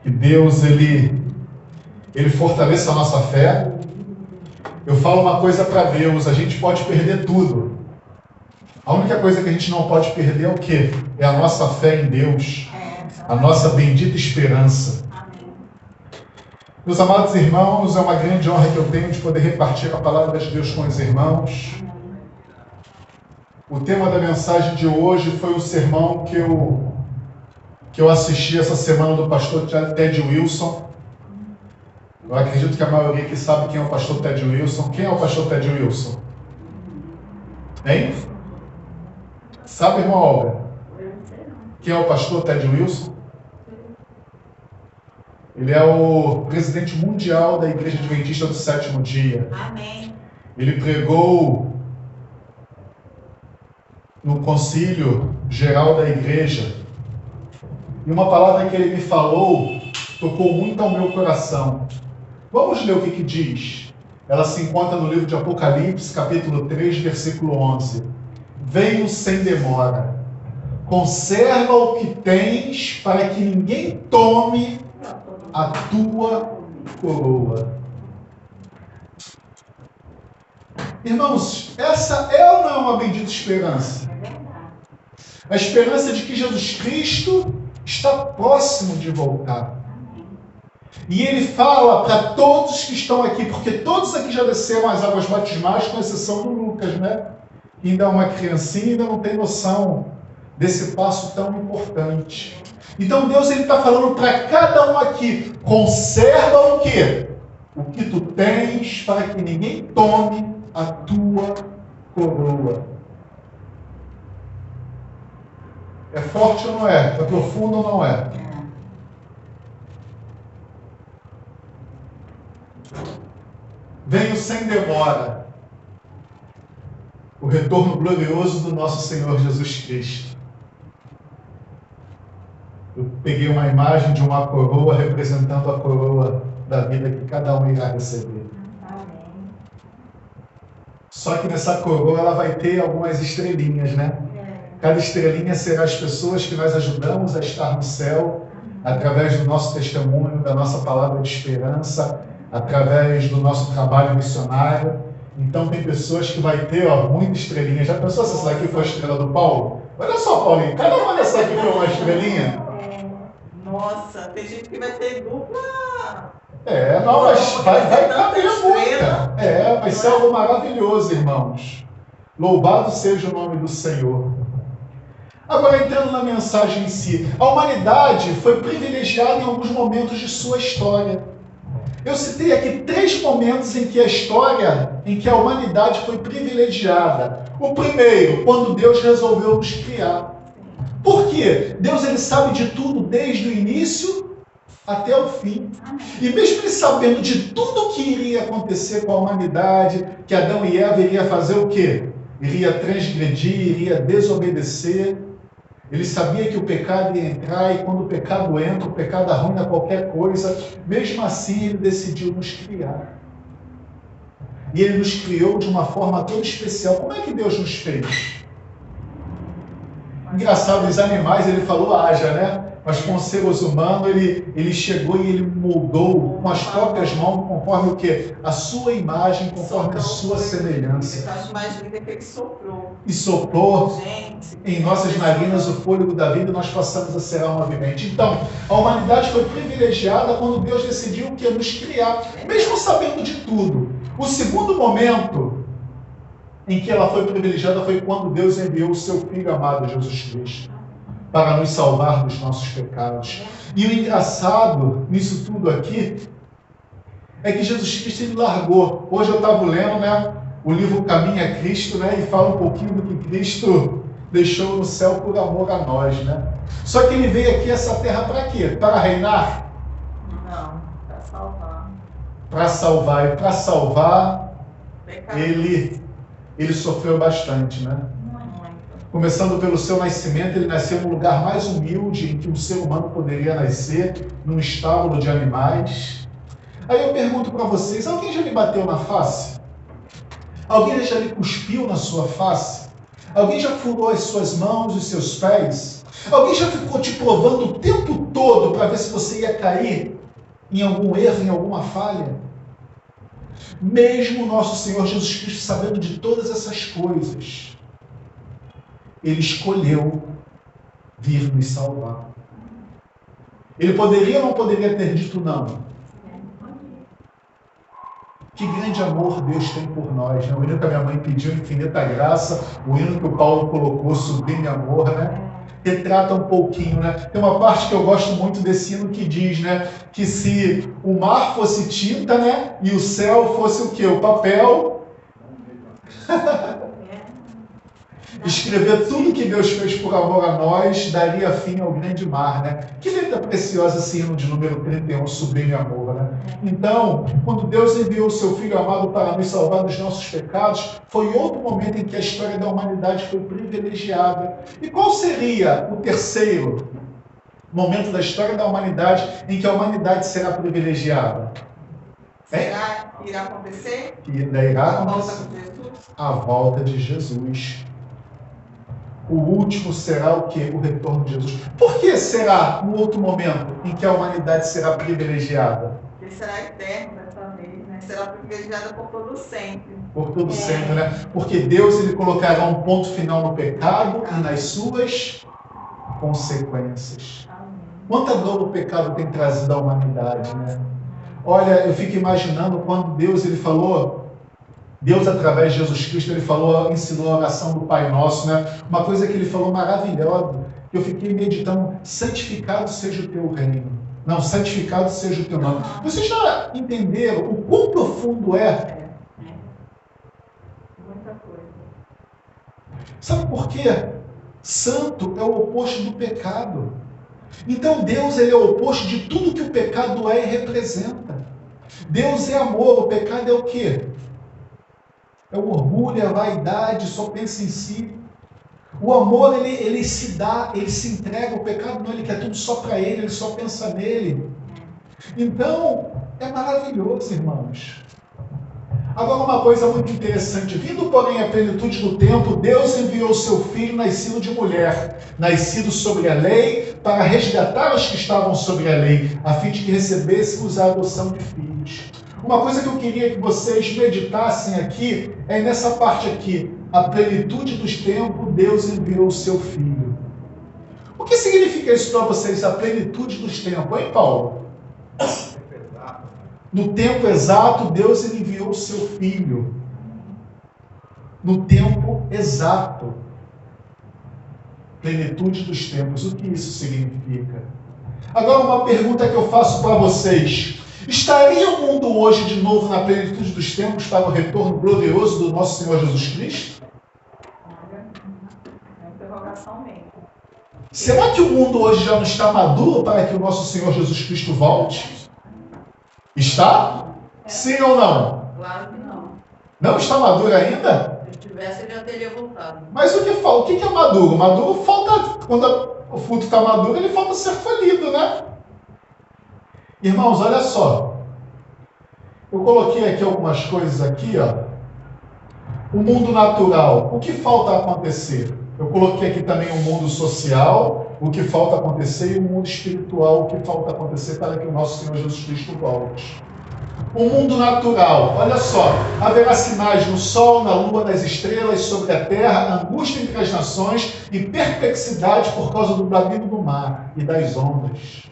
Que Deus, Ele fortaleça a nossa fé. Eu falo uma coisa para Deus: a gente pode perder tudo. A única coisa que a gente não pode perder é o quê? É a nossa fé em Deus, a nossa bendita esperança. Meus amados irmãos, é uma grande honra que eu tenho de poder repartir a palavra de Deus com os irmãos. O tema da mensagem de hoje foi o sermão que eu assisti essa semana do pastor Ted Wilson. Eu acredito que a maioria aqui sabe quem é o pastor Ted Wilson. Quem é o pastor Ted Wilson? Hein? Sabe, irmã Olga? Quem é o pastor Ted Wilson? Ele é o presidente mundial da Igreja Adventista do Sétimo Dia. Amém. Ele pregou no concílio geral da igreja. E uma palavra que ele me falou tocou muito ao meu coração. Vamos ler o que diz. Ela se encontra no livro de Apocalipse, capítulo 3, versículo 11. Venho sem demora. Conserva o que tens, para que ninguém tome a tua coroa. Irmãos, essa é ou não é uma bendita esperança? A esperança de que Jesus Cristo está próximo de voltar. E ele fala para todos que estão aqui, porque todos aqui já desceram as águas batismais, com exceção do Lucas, né? Que ainda é uma criancinha e ainda não tem noção desse passo tão importante. Então Deus está falando para cada um aqui: conserva o quê? O que tu tens, para que ninguém tome a tua coroa. É forte ou não é? É profundo ou não é? Venho sem demora. O retorno glorioso do nosso Senhor Jesus Cristo. Eu peguei uma imagem de uma coroa representando a coroa da vida que cada um irá receber. Só que nessa coroa ela vai ter algumas estrelinhas, né? Cada estrelinha será as pessoas que nós ajudamos a estar no céu, através do nosso testemunho, da nossa palavra de esperança, através do nosso trabalho missionário. Então tem pessoas que vai ter, muita estrelinha. Já pensou se essa daqui foi a estrela do Paulo? Olha só, Paulinho, cada uma dessa aqui foi uma estrelinha. Nossa, tem gente que vai ter dupla. Não, mas vai caber muita. Vai ser algo maravilhoso, irmãos. Louvado seja o nome do Senhor. Agora, entrando na mensagem em si, a humanidade foi privilegiada em alguns momentos de sua história. Eu citei aqui 3 momentos em que a humanidade foi privilegiada. O primeiro, quando Deus resolveu nos criar. Por quê? Deus, ele sabe de tudo desde o início até o fim. E mesmo ele sabendo de tudo que iria acontecer com a humanidade, que Adão e Eva iria fazer o quê? Iria transgredir, iria desobedecer. Ele sabia que o pecado ia entrar, e quando o pecado entra, o pecado arruina qualquer coisa. Mesmo assim, ele decidiu nos criar. E ele nos criou de uma forma toda especial. Como é que Deus nos fez? Engraçado, os animais, ele falou haja, né? Mas com os seres humanos, ele chegou e ele moldou com as próprias mãos, conforme o quê? A sua imagem, conforme a sua semelhança. Eu acho mais linda que ele soprou. E soprou Gente, em nossas narinas o fôlego da vida, e nós passamos a ser alma vivente. Então, a humanidade foi privilegiada quando Deus decidiu que ia nos criar, mesmo sabendo de tudo. O segundo momento em que ela foi privilegiada foi quando Deus enviou o seu Filho amado, Jesus Cristo, para nos salvar dos nossos pecados. E o engraçado nisso tudo aqui é que Jesus Cristo, ele largou. Hoje eu estava lendo, né, o livro Caminho a Cristo, né, e fala um pouquinho do que Cristo deixou no céu por amor a nós, né? Só que ele veio aqui a essa terra para quê? Para reinar? Não, para salvar. Para salvar. E para salvar, ele sofreu bastante, né? Começando pelo seu nascimento, ele nasceu no lugar mais humilde em que um ser humano poderia nascer, num estábulo de animais. Aí eu pergunto para vocês, alguém já lhe bateu na face? Alguém já lhe cuspiu na sua face? Alguém já furou as suas mãos e os seus pés? Alguém já ficou te provando o tempo todo para ver se você ia cair em algum erro, em alguma falha? Mesmo o nosso Senhor Jesus Cristo, sabendo de todas essas coisas, Ele escolheu vir nos salvar. Ele poderia ou não poderia ter dito não? Que grande amor Deus tem por nós, né? O hino que a minha mãe pediu, infinita graça, o hino que o Paulo colocou, sublime amor, né? Retrata um pouquinho, né? Tem uma parte que eu gosto muito desse hino que diz, né? Que se o mar fosse tinta, né? E o céu fosse o quê? O papel. Escrever tudo que Deus fez por amor a nós daria fim ao grande mar, né? Que letra preciosa esse hino de número 31, sublime amor, né? Então, quando Deus enviou o seu Filho amado para nos salvar dos nossos pecados, foi outro momento em que a história da humanidade foi privilegiada. E qual seria o terceiro momento da história da humanidade em que a humanidade será privilegiada? Irá acontecer? Que irá acontecer. A volta de Jesus. O último será o quê? O retorno de Jesus. Por que será um outro momento em que a humanidade será privilegiada? Ele será eterno dessa vez, né? Será privilegiada por todo sempre. Por todo sempre, né? Porque Deus ele colocará um ponto final no pecado e nas suas consequências. Quanta dor o pecado tem trazido à humanidade, né? Olha, eu fico imaginando quando Deus ele falou... Deus, através de Jesus Cristo, ele falou, ensinou a oração do Pai Nosso, né? Uma coisa que ele falou maravilhosa, que eu fiquei meditando, santificado seja o teu reino. Não, santificado seja o teu nome. Vocês já entenderam o quão profundo é? Muita coisa. Sabe por quê? Santo é o oposto do pecado. Então Deus ele é o oposto de tudo que o pecado é e representa. Deus é amor, o pecado é o quê? É o orgulho, é a vaidade, só pensa em si. O amor, ele se dá, ele se entrega. O pecado não, ele quer tudo só para ele só pensa nele. Então, é maravilhoso, irmãos. Agora, uma coisa muito interessante. Vindo, porém, à plenitude do tempo, Deus enviou o seu Filho, nascido de mulher, nascido sobre a lei, para resgatar os que estavam sobre a lei, a fim de que recebêssemos a adoção de filhos. Uma coisa que eu queria que vocês meditassem aqui é nessa parte aqui. A plenitude dos tempos, Deus enviou o seu Filho. O que significa isso para vocês, a plenitude dos tempos, hein, Paulo? No tempo exato, Deus enviou o seu Filho. No tempo exato. Plenitude dos tempos. O que isso significa? Agora, uma pergunta que eu faço para vocês. Estaria o mundo hoje de novo na plenitude dos tempos para o retorno glorioso do nosso Senhor Jesus Cristo? É uma interrogação mesmo. Será que o mundo hoje já não está maduro para que o nosso Senhor Jesus Cristo volte? Está? Sim ou não? Claro que não. Não está maduro ainda? Se tivesse, ele já teria voltado. Mas o que falta? O que é maduro? Maduro falta, quando o fruto está maduro, ele falta ser colhido, né? Irmãos, olha só. Eu coloquei aqui algumas coisas aqui, ó. O mundo natural, o que falta acontecer? Eu coloquei aqui também o mundo social, o que falta acontecer, e o mundo espiritual, o que falta acontecer para que o nosso Senhor Jesus Cristo volte. O mundo natural, olha só, haverá sinais no sol, na lua, nas estrelas, sobre a terra, angústia entre as nações e perplexidade por causa do bramido do mar e das ondas.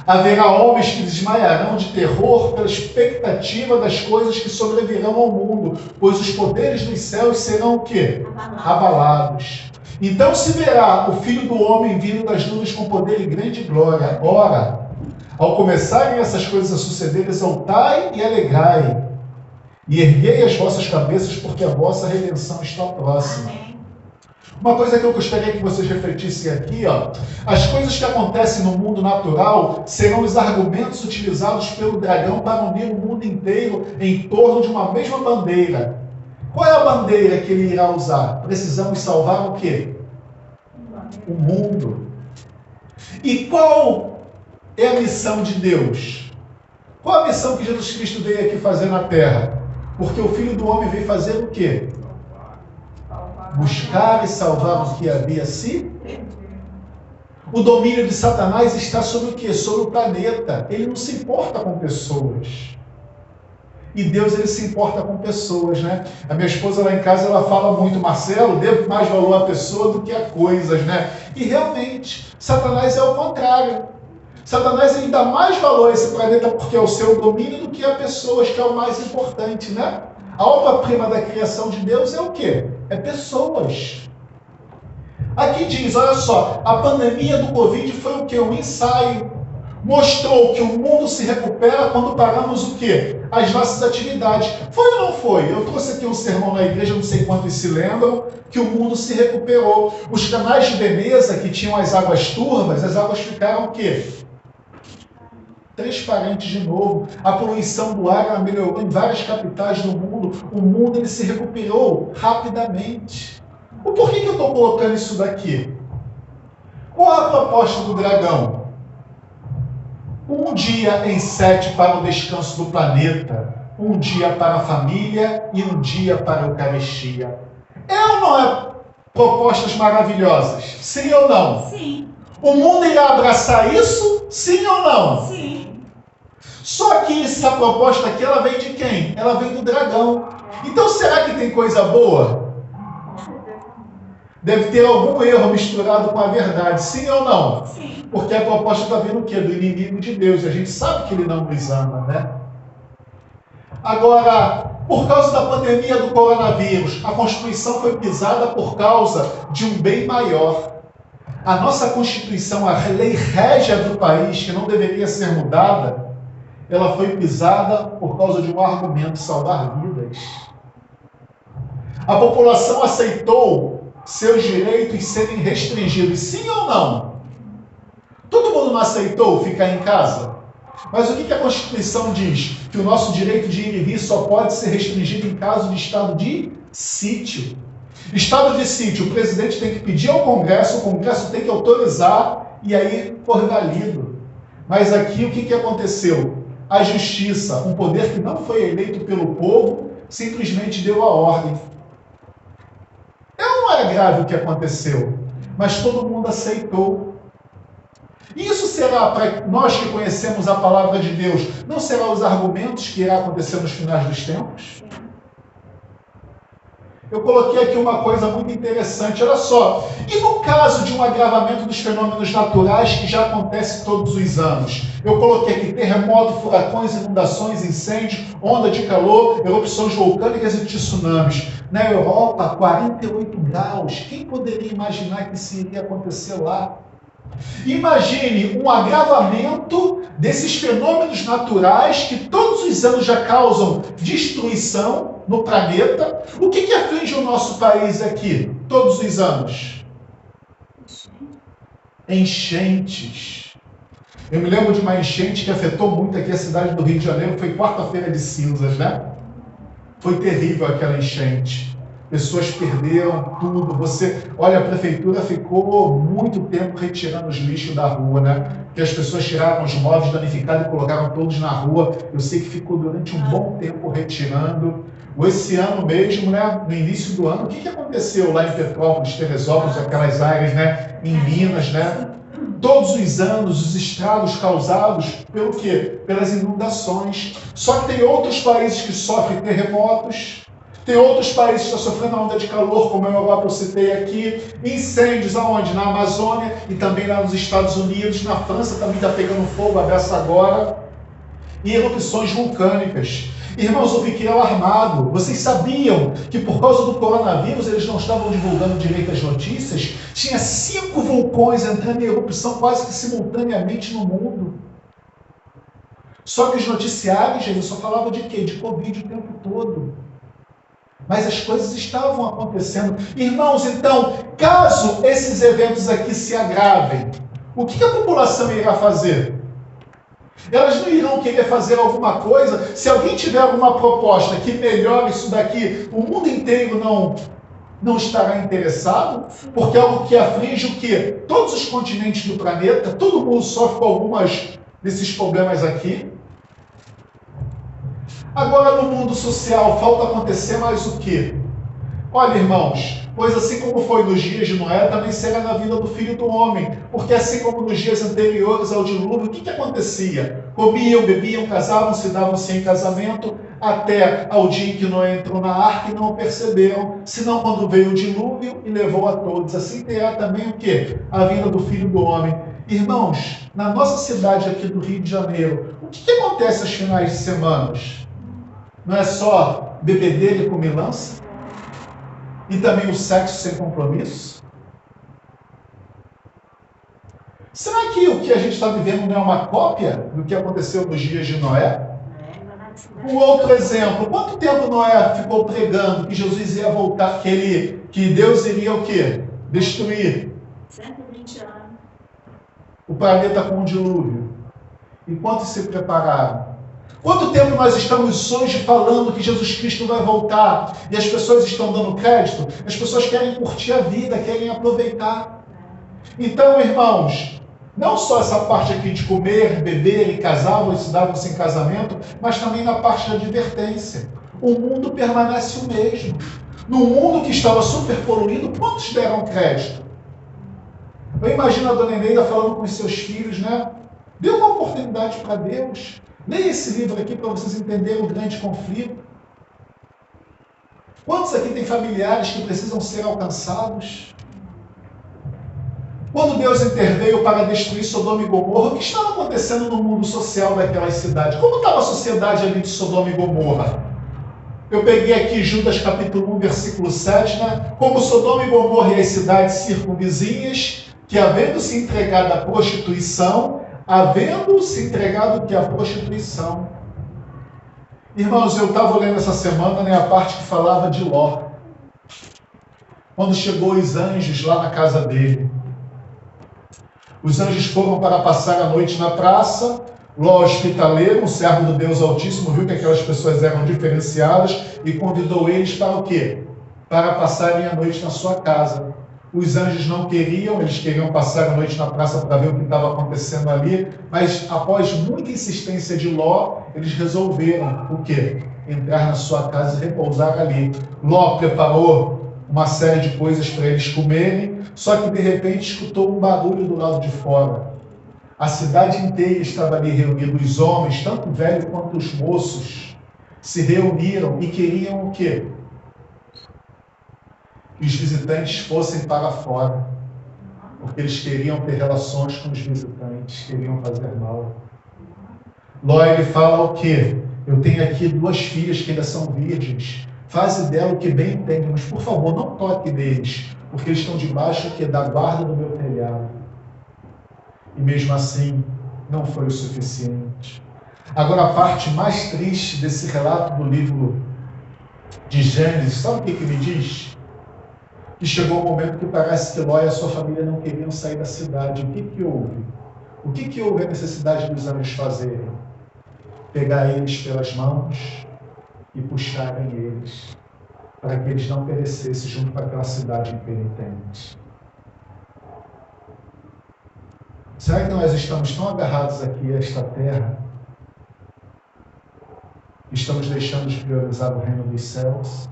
Haverá homens que desmaiarão de terror pela expectativa das coisas que sobrevirão ao mundo, pois os poderes dos céus serão o quê? Abalados. Então se verá o Filho do Homem vindo das nuvens com poder e grande glória. Ora, ao começarem essas coisas a suceder, exaltai e alegrai, e erguei as vossas cabeças, porque a vossa redenção está próxima. Uma coisa que eu gostaria que vocês refletissem aqui, ó, as coisas que acontecem no mundo natural serão os argumentos utilizados pelo dragão para unir o mundo inteiro em torno de uma mesma bandeira. Qual é a bandeira que ele irá usar? Precisamos salvar o quê? O mundo. E qual é a missão de Deus? Qual a missão que Jesus Cristo veio aqui fazer na Terra? Porque o Filho do Homem veio fazer o quê? Buscar e salvar o que havia se O domínio de Satanás está sobre o quê? Sobre o planeta. Ele não se importa com pessoas. E Deus, ele se importa com pessoas, né? A minha esposa lá em casa, ela fala muito, Marcelo, devo mais valor à pessoa do que a coisas, né? E realmente, Satanás é o contrário. Satanás, ele dá mais valor a esse planeta porque é o seu domínio do que a pessoas, que é o mais importante, né? A obra-prima da criação de Deus é o quê? É pessoas. Aqui diz, olha só, a pandemia do Covid foi o quê? Um ensaio. Mostrou que o mundo se recupera quando paramos o quê? As nossas atividades. Foi ou não foi? Eu trouxe aqui um sermão na igreja, não sei quantos se lembram, que o mundo se recuperou. Os canais de Veneza, que tinham as águas turvas, as águas ficaram o quê? Transparentes de novo. A poluição do ar ela melhorou em várias capitais do mundo. O mundo ele se recuperou rapidamente. Por que eu estou colocando isso daqui? Qual a proposta do dragão? Um dia em 7 para o descanso do planeta, um dia para a família e um dia para a Eucaristia. É ou não é propostas maravilhosas? Sim ou não? Sim. O mundo irá abraçar isso? Sim ou não? Sim. Só que essa proposta aqui, ela vem de quem? Ela vem do dragão. Então será que tem coisa boa? Deve ter algum erro misturado com a verdade, sim ou não? Sim. Porque a proposta está vindo o quê? Do inimigo de Deus. E a gente sabe que ele não nos ama, né? Agora, por causa da pandemia do coronavírus, a Constituição foi pisada por causa de um bem maior. A nossa Constituição, a lei régia do país, que não deveria ser mudada, ela foi pisada por causa de um argumento: salvar vidas. A população aceitou seus direitos serem restringidos, sim ou não? Todo mundo não aceitou ficar em casa? Mas o que a Constituição diz? Que o nosso direito de ir e vir só pode ser restringido em caso de estado de sítio. Estado de sítio, o presidente tem que pedir ao Congresso, o Congresso tem que autorizar e aí for válido. Mas aqui o que aconteceu? A justiça, um poder que não foi eleito pelo povo, simplesmente deu a ordem. Não era grave o que aconteceu, mas todo mundo aceitou. Isso será, para nós que conhecemos a palavra de Deus, não será os argumentos que irá acontecer nos finais dos tempos? Eu coloquei aqui uma coisa muito interessante, olha só. E no caso de um agravamento dos fenômenos naturais que já acontece todos os anos? Eu coloquei aqui terremoto, furacões, inundações, incêndios, onda de calor, erupções vulcânicas e tsunamis. Na Europa, 48 graus. Quem poderia imaginar que isso iria acontecer lá? Imagine um agravamento desses fenômenos naturais que todos os anos já causam destruição no planeta. O que aflige o nosso país aqui todos os anos? Enchentes. Eu me lembro de uma enchente que afetou muito aqui a cidade do Rio de Janeiro, foi quarta-feira de cinzas, né? Foi terrível aquela enchente. Pessoas perderam tudo. Olha, a prefeitura ficou muito tempo retirando os lixos da rua, né? Porque as pessoas tiraram os móveis danificados e colocaram todos na rua. Eu sei que ficou durante um bom tempo retirando. Esse ano mesmo, né? No início do ano, o que aconteceu lá em Petrópolis, Teresópolis, aquelas áreas, né? Em Minas, né? Todos os anos, os estragos causados pelo quê? Pelas inundações. Só que tem outros países que sofrem terremotos. Tem outros países que estão sofrendo a onda de calor, como a Europa, eu citei aqui. Incêndios aonde? Na Amazônia e também lá nos Estados Unidos. Na França também está pegando fogo, a beça agora. E erupções vulcânicas. Irmãos, eu fiquei alarmado. Vocês sabiam que por causa do coronavírus eles não estavam divulgando direito as notícias? Tinha 5 vulcões entrando em erupção quase que simultaneamente no mundo. Só que os noticiários, gente, só falavam de quê? De Covid o tempo todo. Mas as coisas estavam acontecendo. Irmãos, então, caso esses eventos aqui se agravem, o que a população irá fazer? Elas não irão querer fazer alguma coisa? Se alguém tiver alguma proposta que melhore isso daqui, o mundo inteiro não estará interessado? Porque é algo que aflige o quê? Todos os continentes do planeta, todo mundo sofre com algumas desses problemas aqui. Agora, no mundo social, falta acontecer mais o quê? Olha, irmãos, pois assim como foi nos dias de Noé, também será na vida do Filho do Homem. Porque assim como nos dias anteriores ao dilúvio, o que acontecia? Comiam, bebiam, casavam-se, davam-se em casamento, até ao dia em que Noé entrou na arca e não o perceberam, senão quando veio o dilúvio e levou a todos. Assim terá também o quê? A vinda do Filho do Homem. Irmãos, na nossa cidade aqui do Rio de Janeiro, o que acontece aos finais de semana? Não é só bebedeira e comilança? E também o sexo sem compromisso? Será que o que a gente está vivendo não é uma cópia do que aconteceu nos dias de Noé? Um outro exemplo, quanto tempo Noé ficou pregando que Jesus ia voltar, que Deus iria o quê? Destruir 120 anos. O planeta com o dilúvio. E quantos se prepararam? Quanto tempo nós estamos hoje falando que Jesus Cristo vai voltar e as pessoas estão dando crédito? As pessoas querem curtir a vida, querem aproveitar. Então, irmãos, não só essa parte aqui de comer, beber e casar, ou se davam-se em casamento, mas também na parte da advertência. O mundo permanece o mesmo. No mundo que estava super poluído, quantos deram crédito? Eu imagino a dona Eneida falando com os seus filhos, né? Dê uma oportunidade para Deus. Leia esse livro aqui para vocês entenderem o grande conflito. Quantos aqui têm familiares que precisam ser alcançados? Quando Deus interveio para destruir Sodoma e Gomorra, o que estava acontecendo no mundo social daquelas cidades? Como estava a sociedade ali de Sodoma e Gomorra? Eu peguei aqui Judas capítulo 1, versículo 7, né? Como Sodoma e Gomorra e as cidades circunvizinhas, que havendo-se entregado à prostituição, Irmãos, eu estava lendo essa semana, né, a parte que falava de Ló. Quando chegou os anjos lá na casa dele. Os anjos foram para passar a noite na praça. Ló, hospitaleiro, um servo do Deus Altíssimo, viu que aquelas pessoas eram diferenciadas e convidou eles para o quê? Para passarem a noite na sua casa. Os anjos não queriam, eles queriam passar a noite na praça para ver o que estava acontecendo ali, mas após muita insistência de Ló, eles resolveram o quê? Entrar na sua casa e repousar ali. Ló preparou uma série de coisas para eles comerem, só que de repente escutou um barulho do lado de fora. A cidade inteira estava ali reunida, os homens, tanto velhos quanto os moços, se reuniram e queriam o quê? Que os visitantes fossem para fora, porque eles queriam ter relações com os visitantes, queriam fazer mal. Ló, ele fala o quê? Eu tenho aqui 2 filhas que ainda são virgens, faze dela o que bem entende, mas por favor, não toque neles, porque eles estão debaixo da guarda do meu telhado. E mesmo assim, não foi o suficiente. Agora, a parte mais triste desse relato do livro de Gênesis, sabe o que me diz? Que chegou o momento que parece que Ló e a sua família não queriam sair da cidade. O que houve? O que houve a necessidade dos anjos fazerem? Pegar eles pelas mãos e puxarem eles, para que eles não perecessem junto com aquela cidade impenitente. Será que nós estamos tão agarrados aqui a esta terra, que estamos deixando de priorizar o reino dos céus?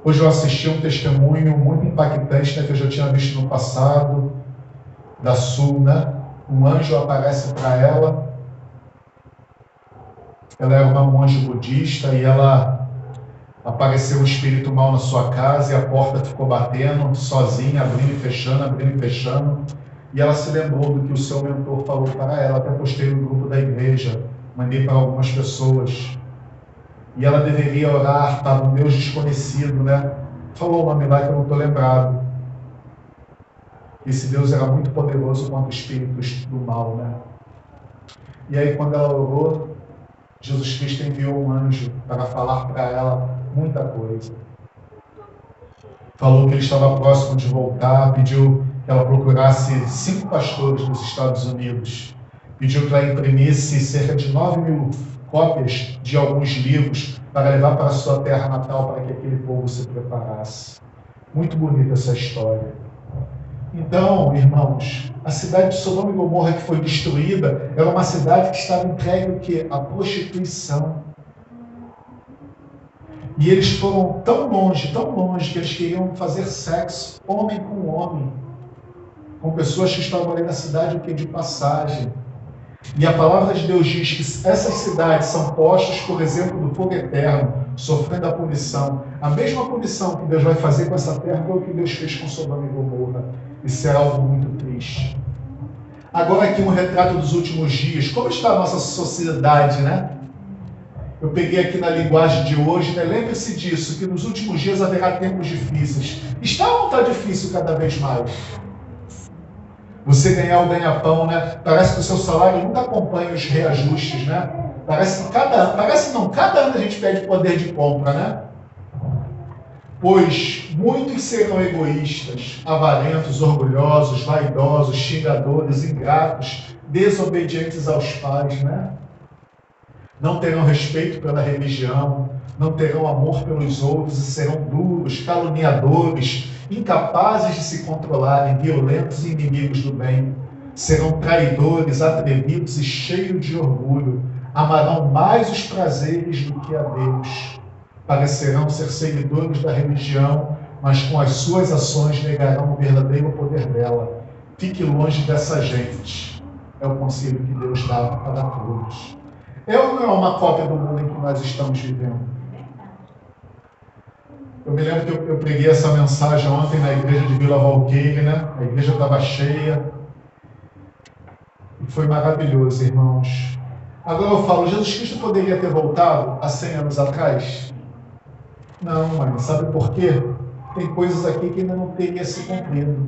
Hoje eu assisti um testemunho muito impactante, né, que eu já tinha visto no passado, da Sul, né? Um anjo aparece para ela. Ela era uma monja budista e ela apareceu um espírito mal na sua casa e a porta ficou batendo sozinha, abrindo e fechando. E ela se lembrou do que o seu mentor falou para ela. Até postei no grupo da igreja, mandei para algumas pessoas. E ela deveria orar para um Deus desconhecido, né? Falou o nome lá que eu não estou lembrado. Esse Deus era muito poderoso contra espíritos do mal, né? E aí, quando ela orou, Jesus Cristo enviou um anjo para falar para ela muita coisa. Falou que ele estava próximo de voltar, pediu que ela procurasse 5 pastores dos Estados Unidos. Pediu que ela imprimisse cerca de 9.000 cópias de alguns livros para levar para a sua terra natal, para que aquele povo se preparasse. Muito bonita essa história. Então, irmãos, a cidade de Sodoma e Gomorra que foi destruída era uma cidade que estava entregue o quê? À prostituição. E eles foram tão longe, que eles queriam fazer sexo, homem com homem, com pessoas que estavam ali na cidade, o que de passagem. E a palavra de Deus diz que essas cidades são postas, por exemplo, do fogo eterno, sofrendo a punição. A mesma punição que Deus vai fazer com essa terra foi o que Deus fez com Sodoma e Gomorra. Isso é algo muito triste. Agora aqui um retrato dos últimos dias. Como está a nossa sociedade, né? Eu peguei aqui na linguagem de hoje, né? Lembre-se disso, que nos últimos dias haverá tempos difíceis. Está ou não está difícil cada vez mais? Você ganhar o ganha-pão, né? Parece que o seu salário nunca acompanha os reajustes, né? Parece que cada ano a gente pede poder de compra, né? Pois muitos serão egoístas, avarentos, orgulhosos, vaidosos, xingadores, ingratos, desobedientes aos pais, né? Não terão respeito pela religião, não terão amor pelos outros e serão duros, caluniadores, incapazes de se controlarem, violentos e inimigos do bem. Serão traidores, atrevidos e cheios de orgulho. Amarão mais os prazeres do que a Deus. Parecerão ser seguidores da religião, mas com as suas ações negarão o verdadeiro poder dela. Fique longe dessa gente. É o conselho que Deus dá para todos. É ou não é uma cópia do mundo em que nós estamos vivendo? Eu me lembro que eu preguei essa mensagem ontem na igreja de Vila Valqueire, né? A igreja estava cheia. E foi maravilhoso, irmãos. Agora eu falo, Jesus Cristo poderia ter voltado há 100 anos atrás? Não, mãe. Sabe por quê? Tem coisas aqui que ainda não teria se cumprido.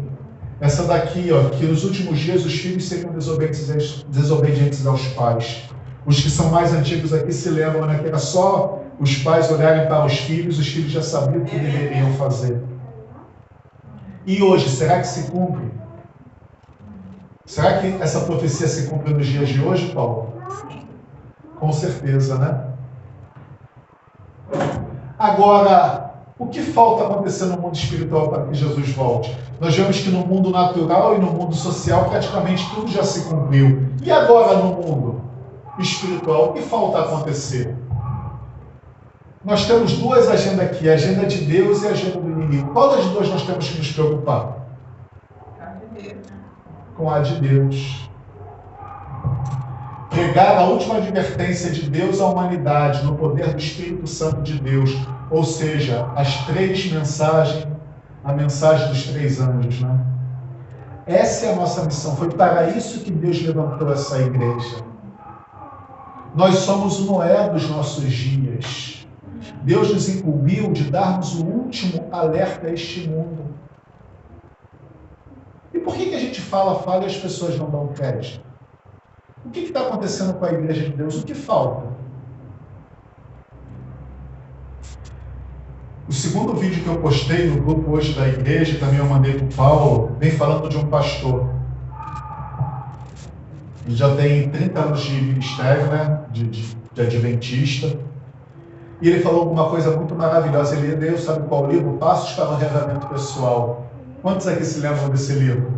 Essa daqui, ó, que nos últimos dias os filhos seriam desobedientes aos pais. Os que são mais antigos aqui se lembram, né, que era só os pais olharem para os filhos já sabiam o que deveriam fazer. E hoje, será que se cumpre? Será que essa profecia se cumpre nos dias de hoje, Paulo? Com certeza, né? Agora, o que falta acontecer no mundo espiritual para que Jesus volte? Nós vemos que no mundo natural e no mundo social praticamente tudo já se cumpriu. E agora no mundo espiritual, o que falta acontecer? Nós temos duas agendas aqui, a agenda de Deus e a agenda do inimigo. Qual das duas nós temos que nos preocupar? Com a de Deus. Pregar a última advertência de Deus à humanidade no poder do Espírito Santo de Deus, ou seja, as três mensagens, a mensagem dos três anjos, né? Essa é a nossa missão. Foi para isso que Deus levantou essa igreja. Nós somos o Noé dos nossos dias. Deus nos incumbiu de darmos o último alerta a este mundo. E por que a gente fala e as pessoas não dão crédito? O que está acontecendo com a igreja de Deus? O que falta? O segundo vídeo que eu postei no grupo hoje da igreja, também eu mandei para o Paulo, vem falando de um pastor. Ele já tem 30 anos de ministério, né? de adventista. E ele falou alguma coisa muito maravilhosa. Ele leu, sabe qual livro? Passos para o Arrendamento Pessoal. Quantos aqui se lembram desse livro?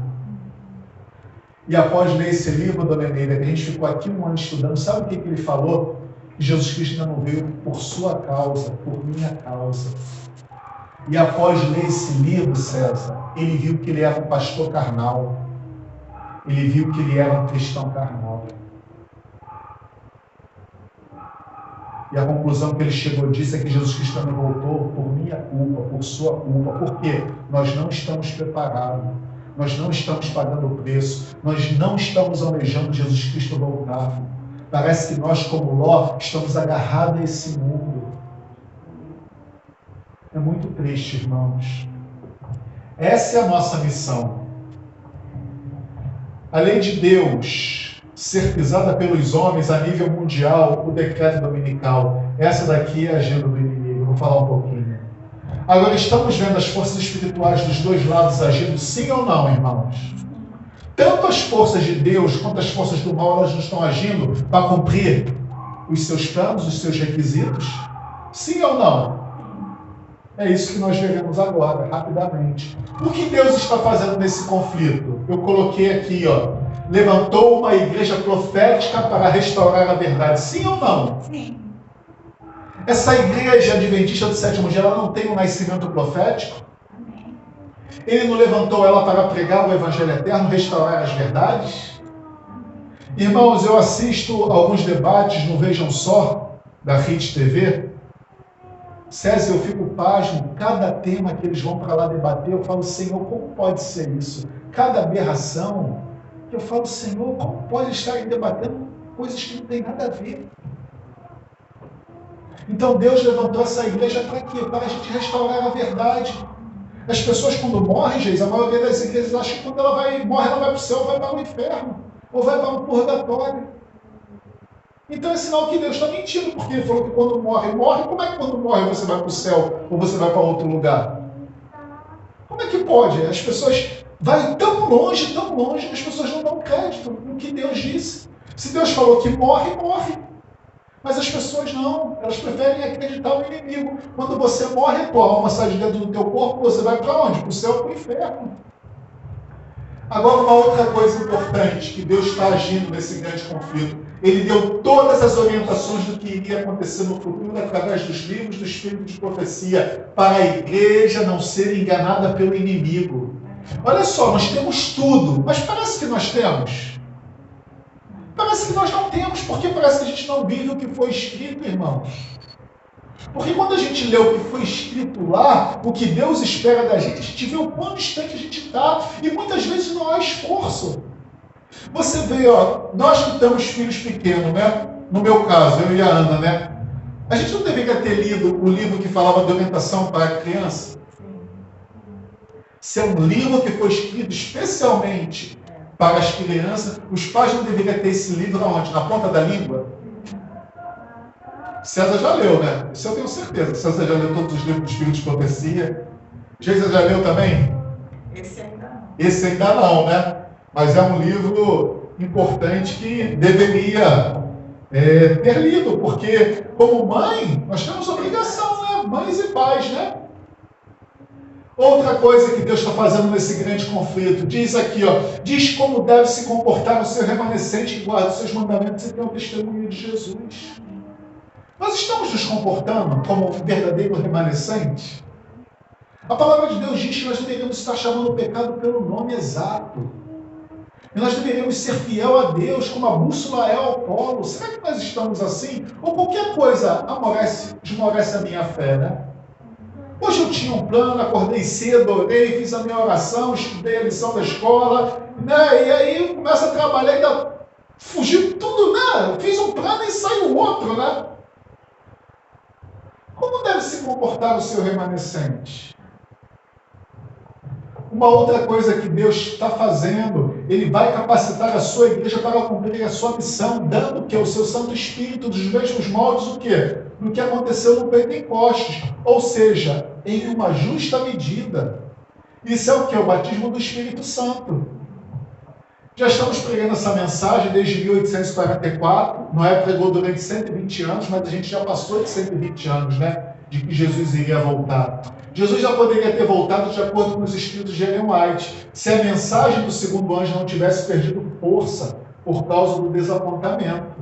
E após ler esse livro, dona Eneida, que a gente ficou aqui um ano estudando, sabe o que ele falou? Que Jesus Cristo ainda não veio por sua causa, por minha causa. E após ler esse livro, César, ele viu que ele era um pastor carnal. Ele viu que ele era um cristão carnal. E a conclusão que ele chegou disso é que Jesus Cristo não voltou por minha culpa, por sua culpa. Por quê? Nós não estamos preparados. Nós não estamos pagando o preço. Nós não estamos almejando Jesus Cristo voltar. Parece que nós, como Ló, estamos agarrados a esse mundo. É muito triste, irmãos. Essa é a nossa missão. A lei de Deus ser pisada pelos homens a nível mundial, o decreto dominical. Essa daqui é a agenda do inimigo. Vou falar um pouquinho. Agora, estamos vendo as forças espirituais dos dois lados agindo, sim ou não, irmãos? Tanto as forças de Deus quanto as forças do mal, elas não estão agindo para cumprir os seus planos, os seus requisitos? Sim ou não? É isso que nós veremos agora, rapidamente. O que Deus está fazendo nesse conflito? Eu coloquei aqui, ó. Levantou uma igreja profética para restaurar a verdade. Sim ou não? Sim. Essa igreja adventista do sétimo dia, ela não tem um nascimento profético? Ele não levantou ela para pregar o evangelho eterno, restaurar as verdades? Irmãos, eu assisto alguns debates no Vejam Só, da RIT TV. César, eu fico pasmo, cada tema que eles vão para lá debater, eu falo, Senhor, como pode ser isso? Cada aberração, eu falo, Senhor, como pode estar debatendo coisas que não tem nada a ver? Então Deus levantou essa igreja para quê? Para a gente restaurar a verdade. As pessoas quando morrem, gente, a maioria das igrejas acha que quando ela morre, ela vai para o céu, vai para o inferno, ou vai para o purgatório. Então é sinal que Deus está mentindo, porque Ele falou que quando morre, morre. Como é que quando morre você vai para o céu, ou você vai para outro lugar? Como é que pode? As pessoas vão tão longe, que as pessoas não dão crédito no que Deus disse. Se Deus falou que morre, morre. Mas as pessoas não, elas preferem acreditar no inimigo. Quando você morre, a tua alma sai de dentro do teu corpo, você vai para onde? Para o céu ou para o inferno. Agora, uma outra coisa importante, que Deus está agindo nesse grande conflito. Ele deu todas as orientações do que iria acontecer no futuro através dos livros do Espírito de Profecia, para a igreja não ser enganada pelo inimigo. Olha só, nós temos tudo, mas parece que nós temos. Parece que nós não temos, porque parece que a gente não vive o que foi escrito, irmãos. Porque quando a gente lê o que foi escrito lá, o que Deus espera da gente vê o quão distante a gente está. E muitas vezes não há esforço. Você vê, ó, nós que temos filhos pequenos, né? No meu caso, eu e a Ana, né? A gente não deveria ter lido o livro que falava de orientação para a criança? Se é um livro que foi escrito especialmente para as crianças, os pais não deveriam ter esse livro onde? Na ponta da língua? César já leu, né? Isso eu tenho certeza. César já leu todos os livros do Espírito de Profecia. César já leu também? Esse ainda não. Esse ainda não, né? Mas é um livro importante que deveria ter lido, porque como mãe, nós temos obrigação, né? Mães e pais, né? Outra coisa que Deus está fazendo nesse grande conflito, diz aqui, ó, diz como deve se comportar o seu remanescente que guarda os seus mandamentos e tem o testemunho de Jesus. Nós estamos nos comportando como um verdadeiro remanescente? A palavra de Deus diz que nós deveríamos estar chamando o pecado pelo nome exato. E nós deveríamos ser fiel a Deus, como a bússola é ao polo. Será que nós estamos assim? Ou qualquer coisa esmorece a minha fé, né? Hoje eu tinha um plano, acordei cedo, orei, fiz a minha oração, estudei a lição da escola, né? E aí começa a trabalhar e ainda fugiu tudo, né? Fiz um plano e saiu outro, né? Como deve se comportar o seu remanescente? Uma outra coisa que Deus está fazendo, Ele vai capacitar a sua igreja para cumprir a sua missão, dando o que? O seu Santo Espírito, dos mesmos moldes, o quê? Do que aconteceu no Pentecostes. Ou seja, em uma justa medida. Isso é o que? O batismo do Espírito Santo. Já estamos pregando essa mensagem desde 1844. Noé pregou durante 120 anos, mas a gente já passou de 120 anos, né? De que Jesus iria voltar. Jesus já poderia ter voltado de acordo com os escritos de Ellen White, se a mensagem do segundo anjo não tivesse perdido força por causa do desapontamento.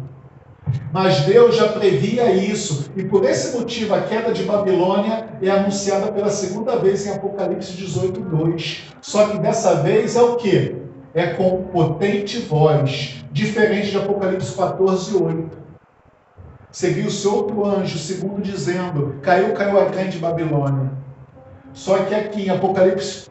Mas Deus já previa isso, e por esse motivo a queda de Babilônia é anunciada pela segunda vez em Apocalipse 18:2. Só que dessa vez é o quê? É com potente voz, diferente de Apocalipse 14:8. Seguiu-se outro anjo, segundo dizendo, caiu a grande Babilônia. Só que aqui em Apocalipse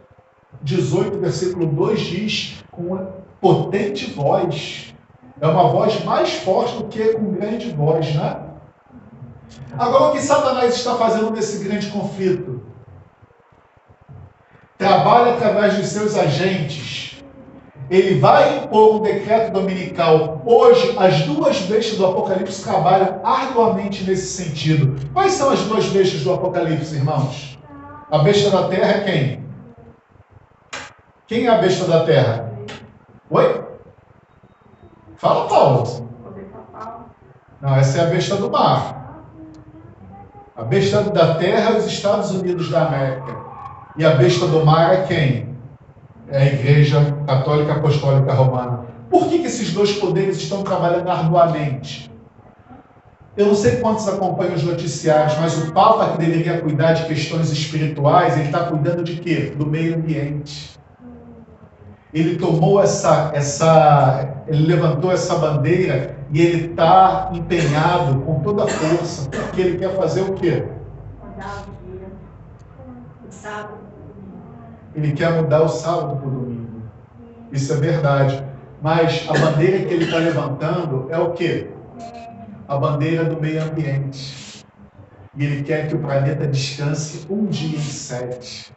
18, versículo 2 diz, com uma potente voz. É uma voz mais forte do que com grande voz, né? Agora, o que Satanás está fazendo nesse grande conflito? Trabalha através dos seus agentes. Ele vai impor um decreto dominical. Hoje, as duas bestas do Apocalipse trabalham arduamente nesse sentido. Quais são as duas bestas do Apocalipse, irmãos? A besta da terra é quem? Quem é a besta da terra? Oi? Fala, Paulo. Não, essa é a besta do mar. A besta da terra é os Estados Unidos da América. E a besta do mar é quem? É a Igreja Católica Apostólica Romana. Por que esses dois poderes estão trabalhando arduamente? Eu não sei quantos acompanham os noticiários, mas o Papa, que deveria cuidar de questões espirituais, ele está cuidando de quê? Do meio ambiente. Ele tomou ele levantou essa bandeira e ele está empenhado com toda a força, porque ele quer fazer o quê? Mudar o dia, o sábado. Ele quer mudar o sábado para o domingo. Isso é verdade. Mas a bandeira que ele está levantando é o quê? A bandeira do meio ambiente. E ele quer que o planeta descanse um dia em 7.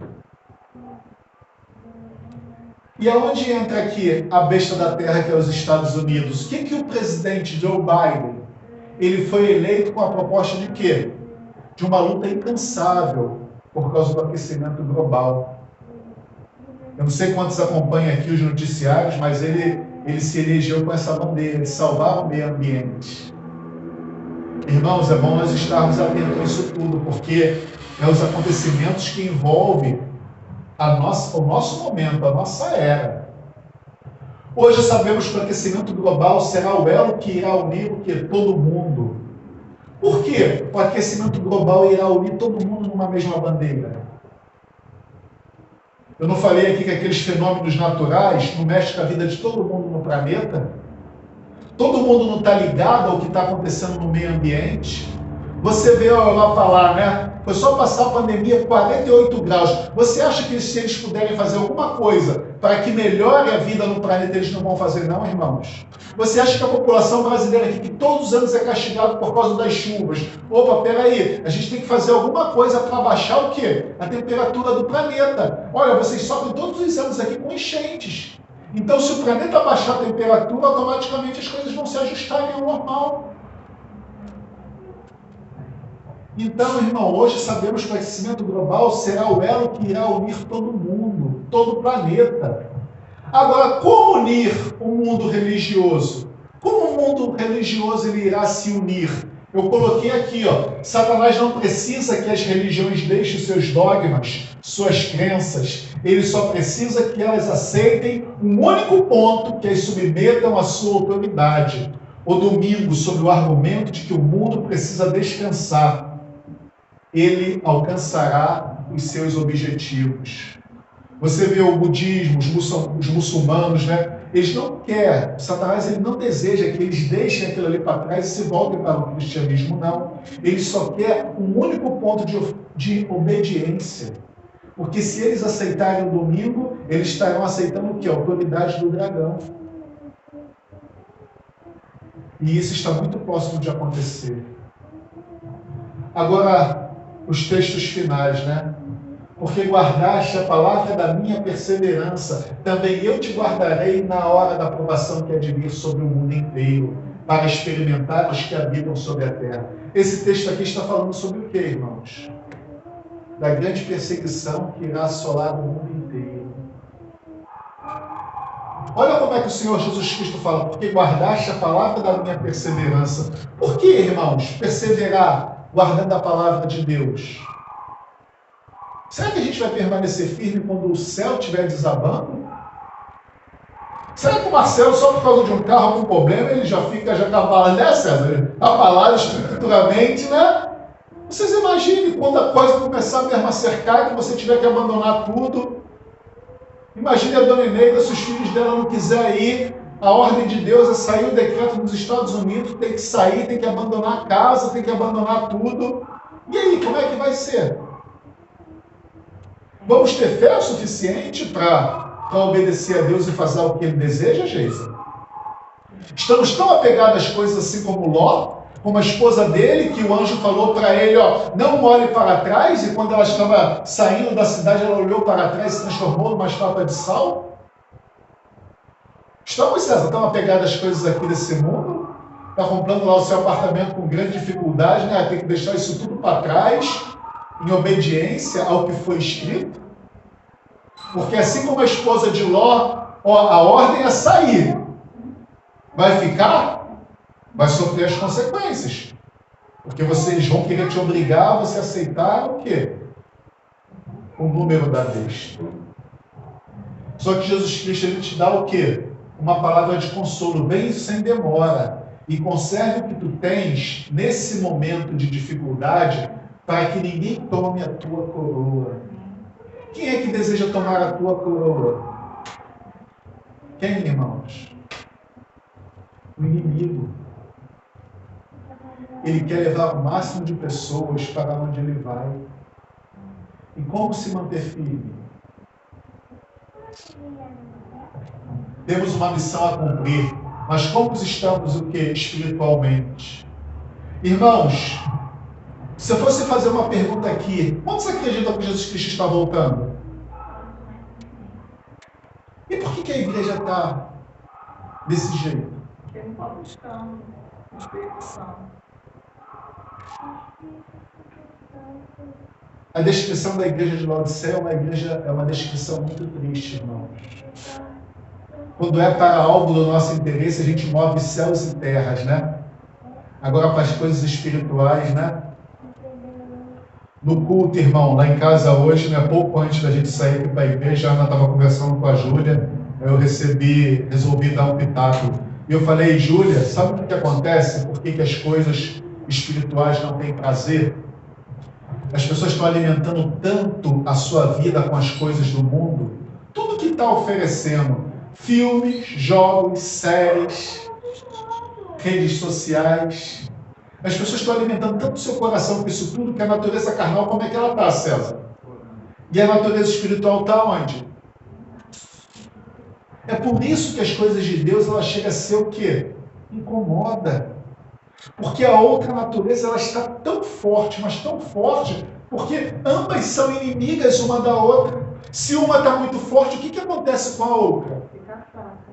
E aonde entra aqui a besta da terra, que é os Estados Unidos? O que o presidente Joe Biden, ele foi eleito com a proposta de quê? De uma luta incansável por causa do aquecimento global. Eu não sei quantos acompanham aqui os noticiários, mas ele se elegeu com essa bandeira de salvar o meio ambiente. Irmãos, é bom nós estarmos atentos a isso tudo, porque é os acontecimentos que envolvem o nosso momento, a nossa era. Hoje sabemos que o aquecimento global será o elo que irá unir o que? Todo mundo. Por quê? O aquecimento global irá unir todo mundo numa mesma bandeira. Eu não falei aqui que aqueles fenômenos naturais não mexem com a vida de todo mundo no planeta? Todo mundo não está ligado ao que está acontecendo no meio ambiente? Você vê lá falar, né? Foi só passar a pandemia 48 graus. Você acha que se eles puderem fazer alguma coisa para que melhore a vida no planeta, eles não vão fazer não, irmãos? Você acha que a população brasileira aqui, que todos os anos é castigada por causa das chuvas, opa, peraí, a gente tem que fazer alguma coisa para baixar o quê? A temperatura do planeta. Olha, vocês sofrem todos os anos aqui com enchentes. Então, se o planeta baixar a temperatura, automaticamente as coisas vão se ajustarem ao normal. Então, irmão, hoje sabemos que o aquecimento global será o elo que irá unir todo mundo, todo o planeta. Agora, como unir o mundo religioso? Como o mundo religioso ele irá se unir? Eu coloquei aqui, Satanás não precisa que as religiões deixem seus dogmas, suas crenças. Ele só precisa que elas aceitem um único ponto, que as submetam à sua autoridade. O domingo, sob o argumento de que o mundo precisa descansar, ele alcançará os seus objetivos. Você vê o budismo, os muçulmanos, né? Eles não querem, Satanás ele não deseja que eles deixem aquilo ali para trás e se voltem para o cristianismo, não. Ele só quer um único ponto de obediência. Porque se eles aceitarem o domingo, eles estarão aceitando o quê? A autoridade do dragão. E isso está muito próximo de acontecer. Agora, os textos finais, né? Porque guardaste a palavra da minha perseverança, também eu te guardarei na hora da provação que há de vir sobre o mundo inteiro, para experimentar os que habitam sobre a terra. Esse texto aqui está falando sobre o quê, irmãos? Da grande perseguição que irá assolar o mundo inteiro. Olha como é que o Senhor Jesus Cristo fala, porque guardaste a palavra da minha perseverança. Por que, irmãos, perseverar guardando a palavra de Deus? Será que a gente vai permanecer firme quando o céu estiver desabando? Será que o Marcelo, só por causa de um carro com problema, ele já está abalado, né, César? Abalado estruturalmente, né? Vocês imaginem quando a coisa começar mesmo a cercar, que você tiver que abandonar tudo. Imagine a dona Eneida, se os filhos dela não quiserem ir, a ordem de Deus é sair o decreto nos Estados Unidos, tem que sair, tem que abandonar a casa, tem que abandonar tudo. E aí, como é que vai ser? Vamos ter fé o suficiente para obedecer a Deus e fazer o que Ele deseja, Geisa? Estamos tão apegados às coisas assim como Ló, como a esposa dele, que o anjo falou para ele, não olhe para trás, e quando ela estava saindo da cidade, ela olhou para trás e se transformou numa estátua de sal? Estamos, César, tão apegados às coisas aqui desse mundo? Está comprando lá o seu apartamento com grande dificuldade, né? Tem que deixar isso tudo para trás, em obediência ao que foi escrito? Porque assim como a esposa de Ló, a ordem é sair. Vai ficar? Vai sofrer as consequências. Porque vocês vão querer te obrigar a você aceitar o quê? O número da besta. Só que Jesus Cristo, ele te dá o quê? Uma palavra de consolo, bem sem demora. e conserve o que tu tens nesse momento de dificuldade, para que ninguém tome a tua coroa. Quem é que deseja tomar a tua coroa? Quem, irmãos? O inimigo. Ele quer levar o máximo de pessoas para onde ele vai. E como se manter firme? Temos uma missão a cumprir, mas como estamos o quê? Espiritualmente. Irmãos, se eu fosse fazer uma pergunta aqui, quantos acreditam que Jesus Cristo está voltando? E por que a igreja está desse jeito? Porque não está buscando o Espírito Santo. A descrição da igreja de Laodiceia é uma descrição muito triste, irmãos. Quando é para algo do nosso interesse, a gente move céus e terras, né? Agora para as coisas espirituais, né? No culto, irmão, lá em casa hoje, né, pouco antes da gente sair aqui para a igreja, a Ana estava conversando com a Júlia, eu resolvi dar um pitaco. E eu falei, Júlia, sabe o que acontece? Por que as coisas espirituais não têm prazer? As pessoas estão alimentando tanto a sua vida com as coisas do mundo, tudo que está oferecendo, filmes, jogos, séries, redes sociais. As pessoas estão alimentando tanto o seu coração com isso tudo, que a natureza carnal, como é que ela está, César? E a natureza espiritual está onde? É por isso que as coisas de Deus, ela chega a ser o quê? Incomoda. Porque a outra natureza, ela está tão forte, mas tão forte, porque ambas são inimigas uma da outra. Se uma está muito forte, o que acontece com a outra? Fica fraca.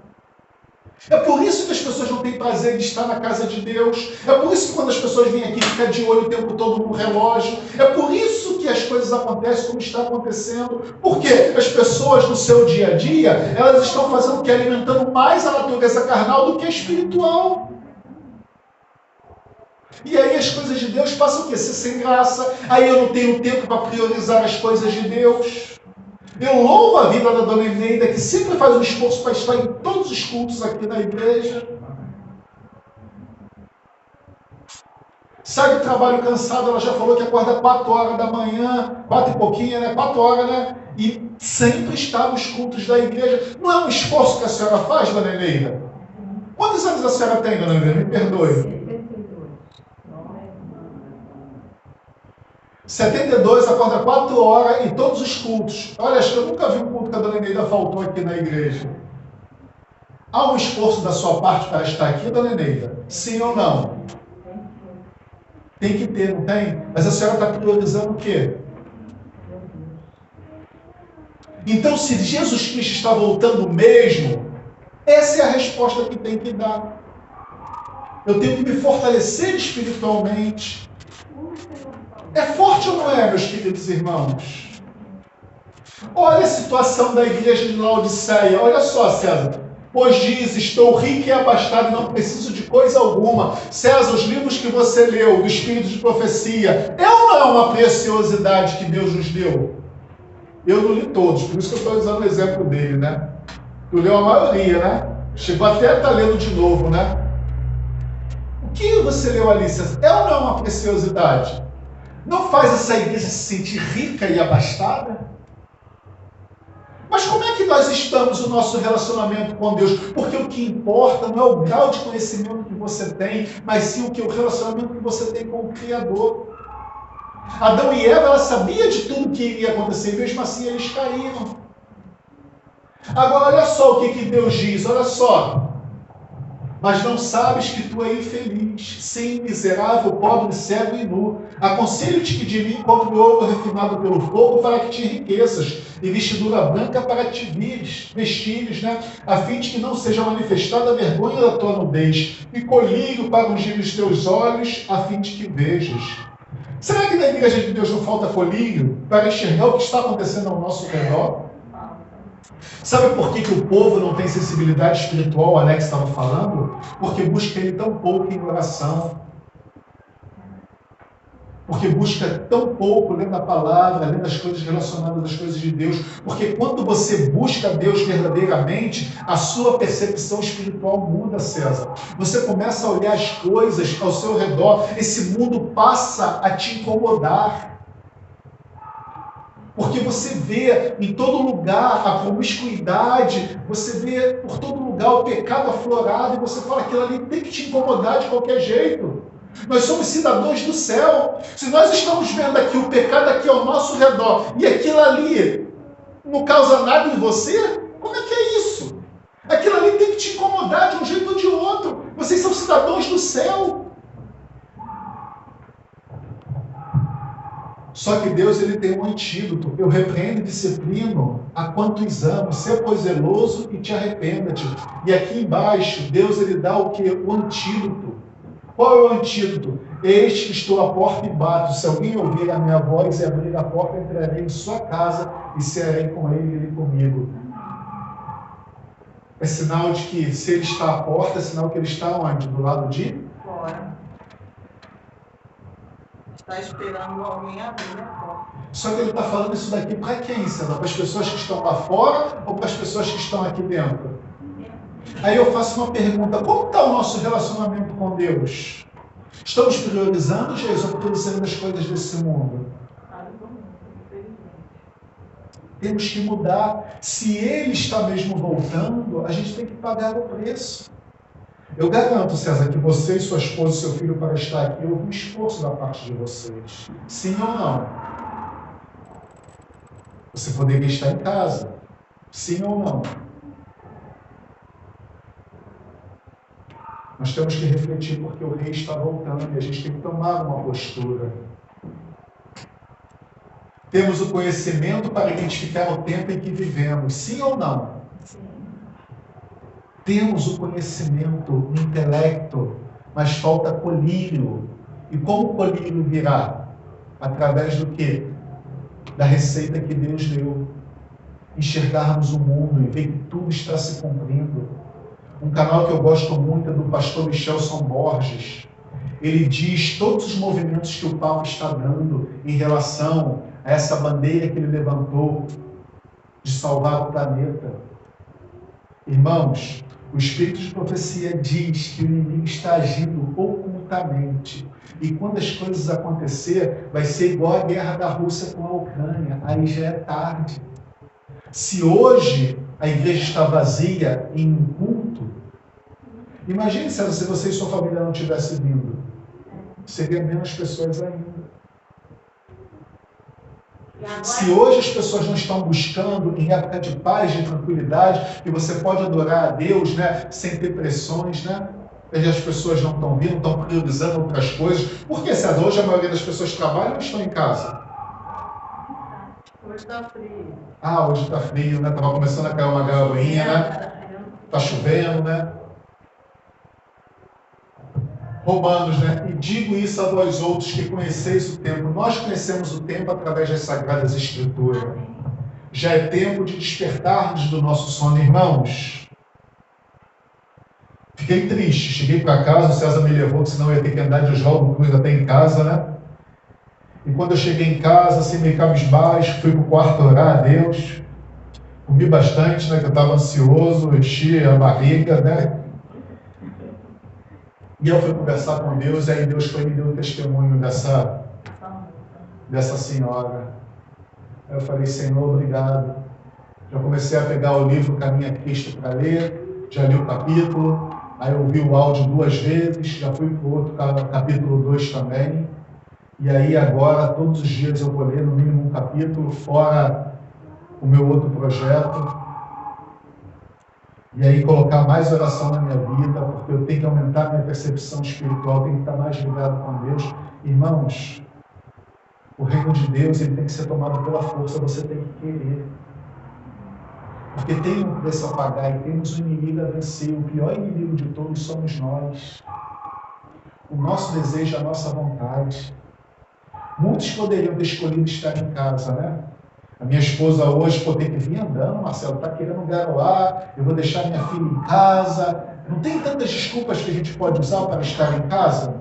É por isso que as pessoas não têm prazer de estar na casa de Deus. É por isso que quando as pessoas vêm aqui, fica de olho o tempo todo no relógio. É por isso que as coisas acontecem como está acontecendo. Porque as pessoas no seu dia a dia, elas estão fazendo o que? Alimentando mais a natureza carnal do que a espiritual. E aí as coisas de Deus passam o quê? Ser sem graça. Aí eu não tenho tempo para priorizar as coisas de Deus. Eu louvo a vida da dona Eneida, que sempre faz um esforço para estar em todos os cultos aqui na igreja. Sai do trabalho cansado, ela já falou que acorda 4 horas da manhã, 4 e pouquinho, né? 4 horas, né? E sempre está nos cultos da igreja. Não é um esforço que a senhora faz, dona Eneida? Quantos anos a senhora tem, dona Eneida? Me perdoe. 72, acorda 4 horas em todos os cultos. Olha, acho que eu nunca vi um culto que a dona Eneida faltou aqui na igreja. Há um esforço da sua parte para estar aqui, dona Eneida? Sim ou não? Tem que ter, não tem? Mas a senhora está priorizando o quê? Então, se Jesus Cristo está voltando mesmo, essa é a resposta que tem que dar. Eu tenho que me fortalecer espiritualmente. É forte ou não é, meus queridos irmãos? Olha a situação da igreja de Laodiceia. Olha só, César. Pois diz, estou rico e abastado e não preciso de coisa alguma. César, os livros que você leu, do Espírito de Profecia, é ou não é uma preciosidade que Deus nos deu? Eu não li todos, por isso que eu estou usando o exemplo dele, né? Tu leu a maioria, né? Chegou até a estar lendo de novo, né? O que você leu ali, César? É ou não é uma preciosidade? Não faz essa igreja se sentir rica e abastada? Mas como é que nós estamos no nosso relacionamento com Deus? Porque o que importa não é o grau de conhecimento que você tem, mas sim o relacionamento que você tem com o Criador. Adão e Eva, ela sabia de tudo que iria acontecer, e mesmo assim eles caíram. Agora, olha só o que Deus diz, olha só. Mas não sabes que tu é infeliz, sim, miserável, pobre, cego e nu. Aconselho-te que de mim compre ouro refinado pelo fogo para que te enriqueças, e vestidura branca para que te vestires, né? A fim de que não seja manifestada a vergonha da tua nudez, e colírio para ungir os teus olhos, a fim de que vejas. Será que na igreja de Deus não falta colírio para enxergar o que está acontecendo ao nosso redor? Sabe por que o povo não tem sensibilidade espiritual? O Alex estava falando. Porque busca ele tão pouco em oração. Porque busca tão pouco lendo a palavra, lendo as coisas relacionadas às coisas de Deus. Porque quando você busca Deus verdadeiramente, a sua percepção espiritual muda, César. Você começa a olhar as coisas ao seu redor, esse mundo passa a te incomodar. Porque você vê em todo lugar a promiscuidade, você vê por todo lugar o pecado aflorado, e você fala, aquilo ali tem que te incomodar de qualquer jeito. Nós somos cidadãos do céu. Se nós estamos vendo aqui o pecado aqui ao nosso redor, e aquilo ali não causa nada em você, como é que é isso? Aquilo ali tem que te incomodar de um jeito ou de outro. Vocês são cidadãos do céu. Só que Deus, ele tem um antídoto. Eu repreendo e disciplino a quantos amo. Sê, pois, zeloso e te arrependa-te. E aqui embaixo, Deus, ele dá o quê? O antídoto. Qual é o antídoto? Eis que estou à porta e bato. Se alguém ouvir a minha voz e abrir a porta, entrarei em sua casa e cearei com ele e ele comigo. É sinal de que, se ele está à porta, é sinal que ele está onde? Do lado de Fora. Está esperando alguém abrir a porta. Só que ele está falando isso daqui para quem, César? Para as pessoas que estão lá fora ou para as pessoas que estão aqui dentro? Aí eu faço uma pergunta: como está o nosso relacionamento com Deus? Estamos priorizando Jesus ou priorizando as coisas desse mundo? Temos que mudar. Se Ele está mesmo voltando, a gente tem que pagar o preço. Eu garanto, César, que você, sua esposa e seu filho para estar aqui, houve um esforço da parte de vocês. Sim ou não? Você poderia estar em casa. Sim ou não? Nós temos que refletir porque o rei está voltando e a gente tem que tomar uma postura. Temos o conhecimento para identificar o tempo em que vivemos. Sim ou não? Sim. Temos o conhecimento, o intelecto, mas falta colírio. E como o colírio virá? Através do quê? Da receita que Deus deu. Enxergarmos o mundo e ver que tudo está se cumprindo. Um canal que eu gosto muito é do pastor Michelson Borges. Ele diz todos os movimentos que o Papa está dando em relação a essa bandeira que ele levantou de salvar o planeta. Irmãos, o Espírito de Profecia diz que o inimigo está agindo ocultamente. E quando as coisas acontecer, vai ser igual a guerra da Rússia com a Ucrânia. Aí já é tarde. Se hoje a igreja está vazia em um culto, imagine se você e sua família não tivessem vindo. Seria menos pessoas ainda. Se hoje as pessoas não estão buscando, em época de paz, de tranquilidade, que você pode adorar a Deus, né, sem ter pressões, né? E as pessoas não estão vindo, estão priorizando outras coisas. Por que, César? Hoje a maioria das pessoas trabalham ou estão em casa? Hoje está frio. Ah, hoje está frio, né? Estava começando a cair uma garoinha, né? Está chovendo, né? Romanos, né? E digo isso a vós outros que conheceis o tempo. Nós conhecemos o tempo através das Sagradas Escrituras. Já é tempo de despertarmos do nosso sono, irmãos. Fiquei triste. Cheguei para casa, o César me levou, que senão eu ia ter que andar de Oswaldo Cruz até em casa, né? E quando eu cheguei em casa, assim, meio cabisbaixo, fui para o quarto orar a Deus. Comi bastante, né? Que eu estava ansioso, enchi a barriga, né? E eu fui conversar com Deus, e aí Deus foi e me deu o testemunho dessa senhora. Aí eu falei: Senhor, obrigado. Já comecei a pegar o livro Caminho a Cristo para ler, já li o capítulo, aí eu ouvi o áudio 2 vezes, já fui para o outro capítulo 2 também. E aí agora, todos os dias eu vou ler no mínimo um capítulo, fora o meu outro projeto. E aí colocar mais oração na minha vida, porque eu tenho que aumentar minha percepção espiritual, tenho que estar mais ligado com Deus. Irmãos, o reino de Deus, ele tem que ser tomado pela força, você tem que querer. Porque tem um preço a pagar e temos um inimigo a vencer. O pior inimigo de todos somos nós. O nosso desejo, a nossa vontade. Muitos poderiam ter escolhido estar em casa, né? A minha esposa hoje, tem que vir andando, Marcelo, está querendo garoar, eu vou deixar minha filha em casa. Não tem tantas desculpas que a gente pode usar para estar em casa?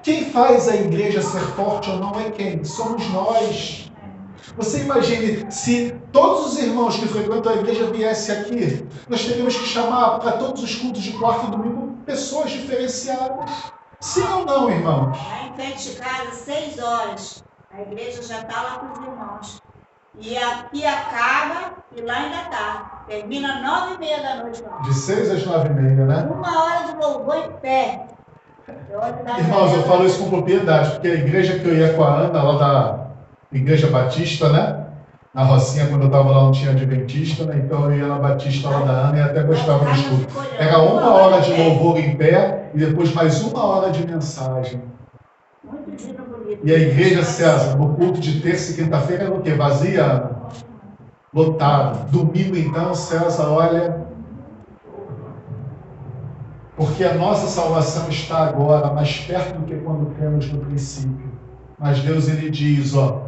Quem faz a igreja ser forte ou não é quem? Somos nós. Você imagine se todos os irmãos que frequentam a igreja viessem aqui, nós teríamos que chamar para todos os cultos de quarta e domingo pessoas diferenciadas. Sim ou não, irmãos? Lá em frente de casa, 6 horas, a igreja já está lá com os irmãos. E aqui acaba e lá ainda está. Termina 9h30 da noite. Lá. De 6 às 9h30, né? 1 hora de louvor em pé. Irmãos, eu falo isso com propriedade, porque a igreja que eu ia com a Ana, lá da Igreja Batista, né? Na Rocinha, quando eu estava lá, não tinha adventista, né? Então eu ia na Batista lá da Ana e até gostava do estudo. Era 1 hora de louvor em pé e depois mais 1 hora de mensagem. E a igreja, César, no culto de terça e quinta-feira era o quê? Vazia, Ana? Lotado. Domingo, então, César, olha... Porque a nossa salvação está agora mais perto do que quando cremos no princípio. Mas Deus, Ele diz, ó,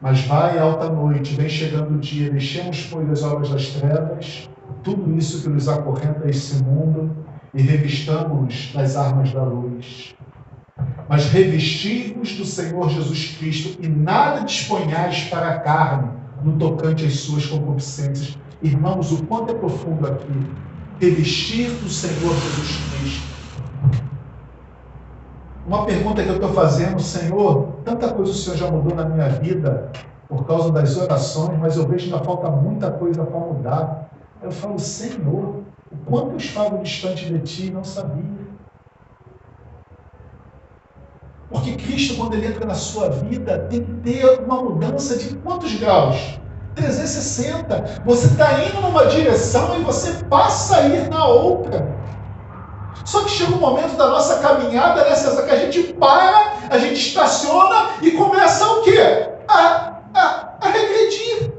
mas vai alta noite, vem chegando o dia, deixemos, pois, as obras das trevas, tudo isso que nos acorrenta a esse mundo, e revistamos das armas da luz. Mas revestimos do Senhor Jesus Cristo, e nada disponhais para a carne, no tocante às suas concupiscências. Irmãos, o quanto é profundo aqui. Revestir do Senhor Jesus Cristo. Uma pergunta que eu estou fazendo, Senhor, tanta coisa o Senhor já mudou na minha vida por causa das orações, mas eu vejo que ainda falta muita coisa para mudar. Eu falo, Senhor, o quanto eu estava distante de Ti e não sabia. Porque Cristo, quando Ele entra na sua vida, tem que ter uma mudança de quantos graus? 360. Você está indo numa direção e você passa a ir na outra. Só que chega um momento da nossa caminhada, né, César, que a gente para, a gente estaciona e começa o quê? A regredir.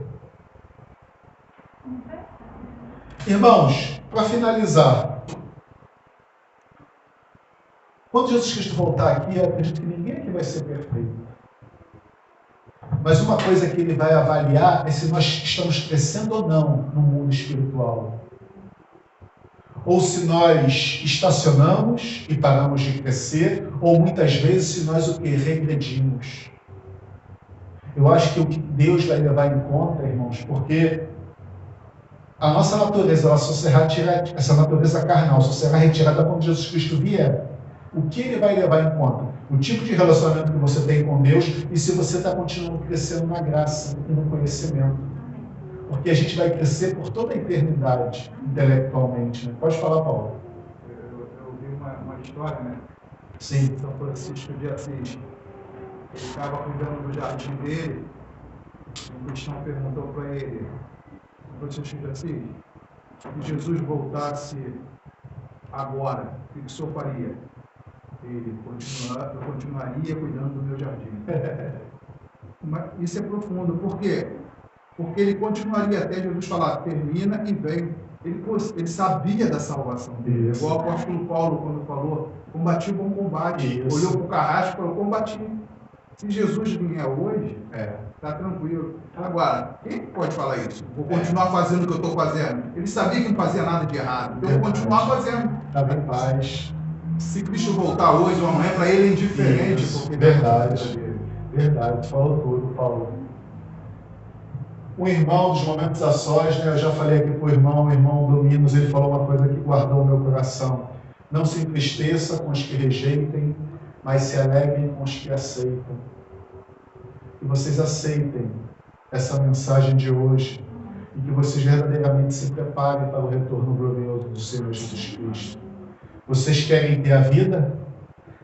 Irmãos, para finalizar, quando Jesus Cristo voltar aqui, eu acredito que ninguém aqui vai ser perfeito. Mas uma coisa que Ele vai avaliar é se nós estamos crescendo ou não no mundo espiritual. Ou se nós estacionamos e paramos de crescer, ou muitas vezes se nós o que? Regredimos. Eu acho que o que Deus vai levar em conta, irmãos, porque a nossa natureza, ela só será retirada, essa natureza carnal só será retirada quando Jesus Cristo vier. O que Ele vai levar em conta? O tipo de relacionamento que você tem com Deus e se você está continuando crescendo na graça e no conhecimento. Porque a gente vai crescer por toda a eternidade, intelectualmente. Né? Pode falar, Paulo. Eu vi uma história, né? Sim. São Francisco de Assis. Ele estava cuidando do jardim dele. Um cristão perguntou para ele, Francisco de Assis, se Jesus voltasse agora, o que o senhor faria? Ele eu continuaria cuidando do meu jardim. Mas isso é profundo. Por quê? Porque ele continuaria até Jesus falar, termina e vem. Ele sabia da salvação dele. Isso. Igual o apóstolo Paulo, quando falou, combati o bom combate. Isso. Olhou para o carrasco e falou, combati. Se Jesus vier hoje, está tranquilo. Agora, quem pode falar isso? Vou continuar fazendo o que eu estou fazendo. Ele sabia que não fazia nada de errado. Então, eu vou continuar fazendo. Estava em paz. Se Cristo voltar hoje ou amanhã, para ele é indiferente. Isso. Porque Verdade. Verdade. Falou tudo, Paulo. Um irmão dos momentos a sós, né? Eu já falei aqui para o irmão Dominos, ele falou uma coisa que guardou o meu coração. Não se entristeça com os que rejeitem, mas se alegrem com os que aceitam. Que vocês aceitem essa mensagem de hoje e que vocês verdadeiramente se preparem para o retorno glorioso do Senhor Jesus Cristo. Vocês querem ter a vida?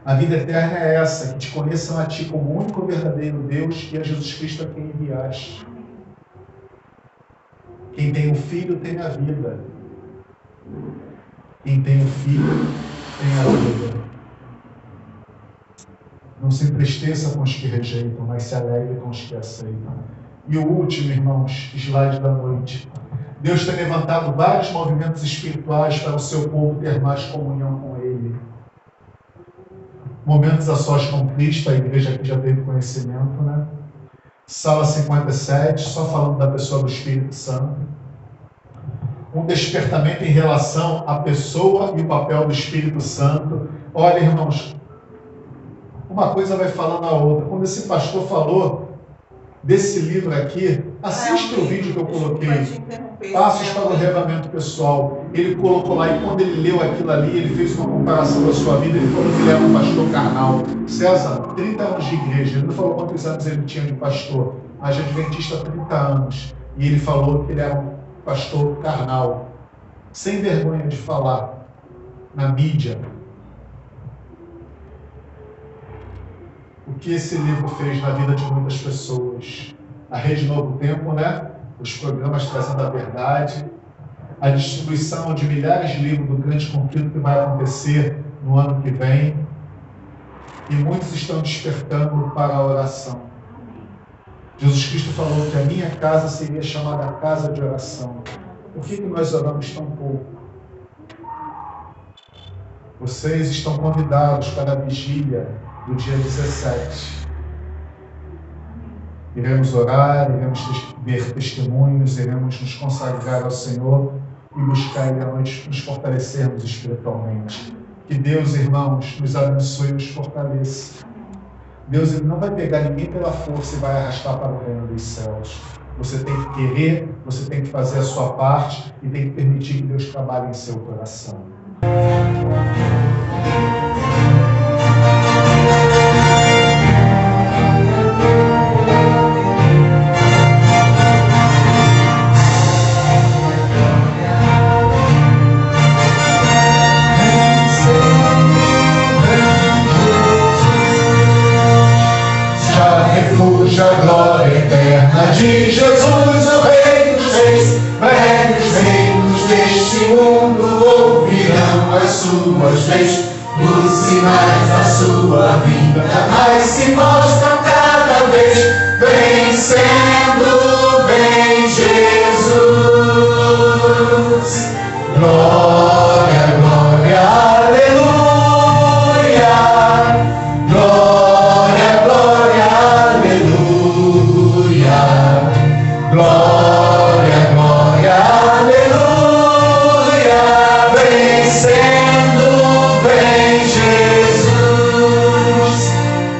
A vida eterna é essa, que te conheçam a Ti como o único verdadeiro Deus e a Jesus Cristo a quem enviaste. Quem tem o Filho tem a vida. Quem tem o Filho tem a vida. Não se entristeça com os que rejeitam, mas se alegre com os que aceitam. E o último, irmãos, slide da noite. Deus tem levantado vários movimentos espirituais para o seu povo ter mais comunhão com Ele. Momentos a sós com Cristo, a igreja aqui já teve conhecimento, né? Sala 57, só falando da pessoa do Espírito Santo. Um despertamento em relação à pessoa e o papel do Espírito Santo. Olha, irmãos, uma coisa vai falando a outra. Quando esse pastor falou desse livro aqui, assiste o vídeo que eu coloquei, Passos para o Reavivamento Pessoal. Ele colocou lá, e quando ele leu aquilo ali, ele fez uma comparação da sua vida, ele falou que ele era um pastor carnal. César, 30 anos de igreja, ele não falou quantos anos ele tinha de pastor, mas adventista há 30 anos. E ele falou que ele era um pastor carnal, sem vergonha de falar na mídia. O que esse livro fez na vida de muitas pessoas. A Rede Novo Tempo, né? Os programas trazendo a verdade, a distribuição de milhares de livros do grande conflito que vai acontecer no ano que vem. E muitos estão despertando para a oração. Jesus Cristo falou que a minha casa seria chamada casa de oração. Por que nós oramos tão pouco? Vocês estão convidados para a vigília do dia 17. Iremos orar, iremos ver testemunhos, iremos nos consagrar ao Senhor e buscar Ele à noite, nos fortalecermos espiritualmente. Que Deus, irmãos, nos abençoe e nos fortaleça. Deus, Ele não vai pegar ninguém pela força e vai arrastar para o reino dos céus. Você tem que querer, você tem que fazer a sua parte e tem que permitir que Deus trabalhe em seu coração. A glória eterna de Jesus, o Rei dos Reis, velhos reinos deste mundo ouvirão as suas leis, os sinais da sua vinda, mais se mostram cada vez, vencendo bem Jesus. Glória, glória, aleluia. Glória, glória, aleluia. Glória, glória, aleluia. Vencendo bem Jesus.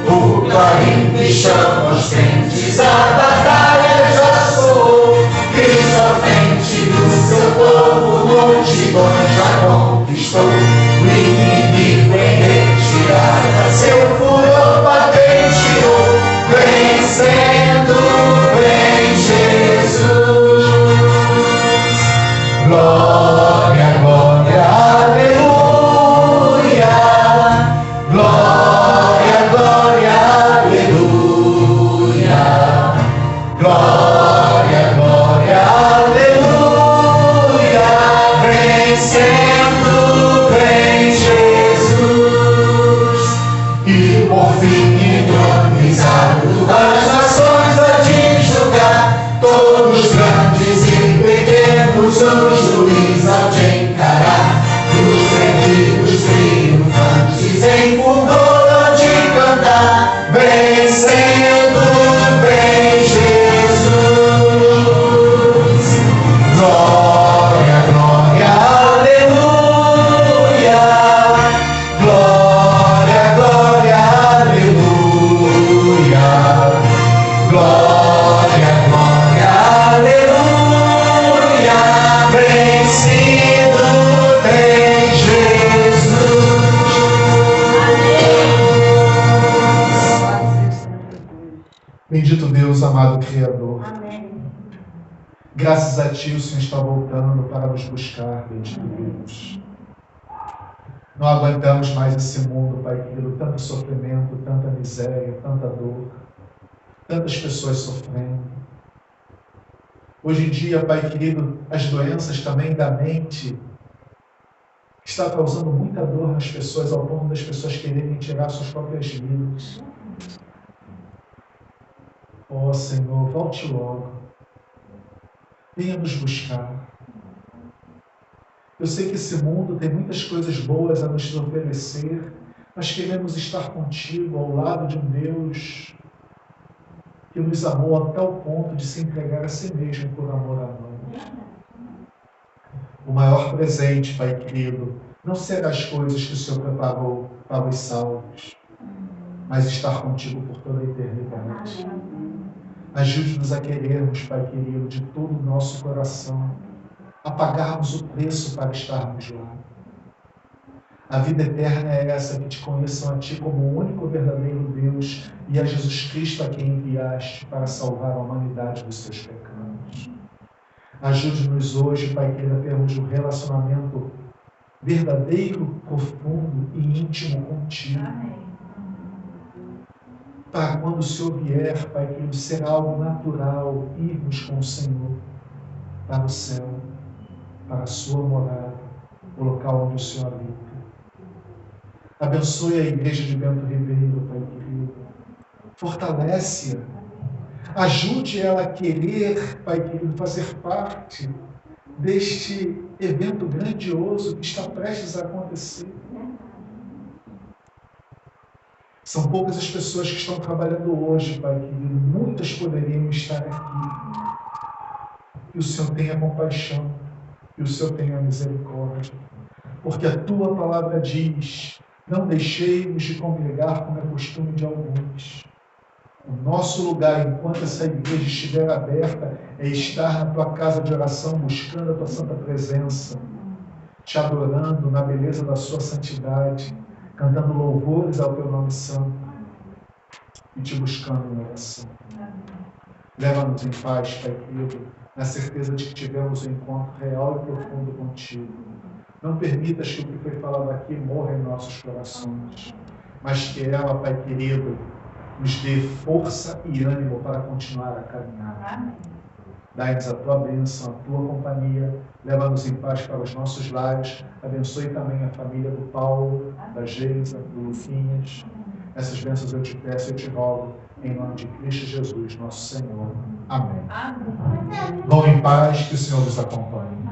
O clarim que chama os crentes, a batalha já soou. Cristo à frente do seu povo, multidões já conquistou. O inimigo em retirada, seu furor patenteou, vencendo bem Jesus. Glória, glória, aleluia. Glória, glória, aleluia. Glória, glória, aleluia. Vencendo bem Jesus. E por fim entronizado das nações há de julgar todos grandes e pequenos, o juiz há de encarar. Os perdidos triunfantes em fulgor há de cantar, vencendo bem Jesus. Glória, glória, aleluia. Glória, glória, aleluia. Glória, glória, aleluia. Vencido tem Jesus. Bendito Deus, amado Criador. Amém. Graças a Ti o Senhor está voltando para nos buscar, bendito Deus. Não aguentamos mais esse mundo, Pai querido, tanto sofrimento, tanta miséria, tanta dor, tantas pessoas sofrendo. Hoje em dia, Pai querido, as doenças também da mente está causando muita dor nas pessoas, ao ponto das pessoas quererem tirar suas próprias vidas. Ó Senhor, volte logo. Venha nos buscar. Eu sei que esse mundo tem muitas coisas boas a nos oferecer, mas queremos estar contigo, ao lado de um Deus que nos amou a tal ponto de se entregar a si mesmo por amor a nós. O maior presente, Pai querido, não será as coisas que o Senhor preparou para os salvos, mas estar contigo por toda a eternidade. Ajude-nos a querermos, Pai querido, de todo o nosso coração, a pagarmos o preço para estarmos lá. A vida eterna é essa, que te conheçam a Ti como o único verdadeiro Deus e a Jesus Cristo a quem enviaste para salvar a humanidade dos seus pecados. Ajude-nos hoje, Pai querido, a termos um relacionamento verdadeiro, profundo e íntimo contigo. Para quando o Senhor vier, Pai querido, ser algo natural irmos com o Senhor para o céu, para a sua morada, o local onde o Senhor habita. Abençoe a igreja de Bento Ribeiro, Pai querido. Fortalece-a. Ajude ela a querer, Pai querido, fazer parte deste evento grandioso que está prestes a acontecer. São poucas as pessoas que estão trabalhando hoje, Pai querido. Muitas poderiam estar aqui. Que o Senhor tenha compaixão, que o Senhor tenha misericórdia. Porque a Tua palavra diz: não deixemos de congregar como é costume de alguns. O nosso lugar, enquanto essa igreja estiver aberta, é estar na Tua casa de oração, buscando a Tua santa presença, te adorando na beleza da Sua santidade, cantando louvores ao Teu nome santo e te buscando em oração. Leva-nos em paz, Pai querido, na certeza de que tivemos um encontro real e profundo contigo. Não permitas que o que foi falado aqui morra em nossos corações, mas que ela, Pai querido, nos dê força e ânimo para continuar a caminhar. Dai-nos a Tua bênção, a Tua companhia, leva-nos em paz para os nossos lares, abençoe também a família do Paulo, da Geisa, do Luquinhas. Essas bênçãos eu te peço e eu te rogo, em nome de Cristo Jesus, nosso Senhor. Amém. Vão em paz, que o Senhor nos acompanhe.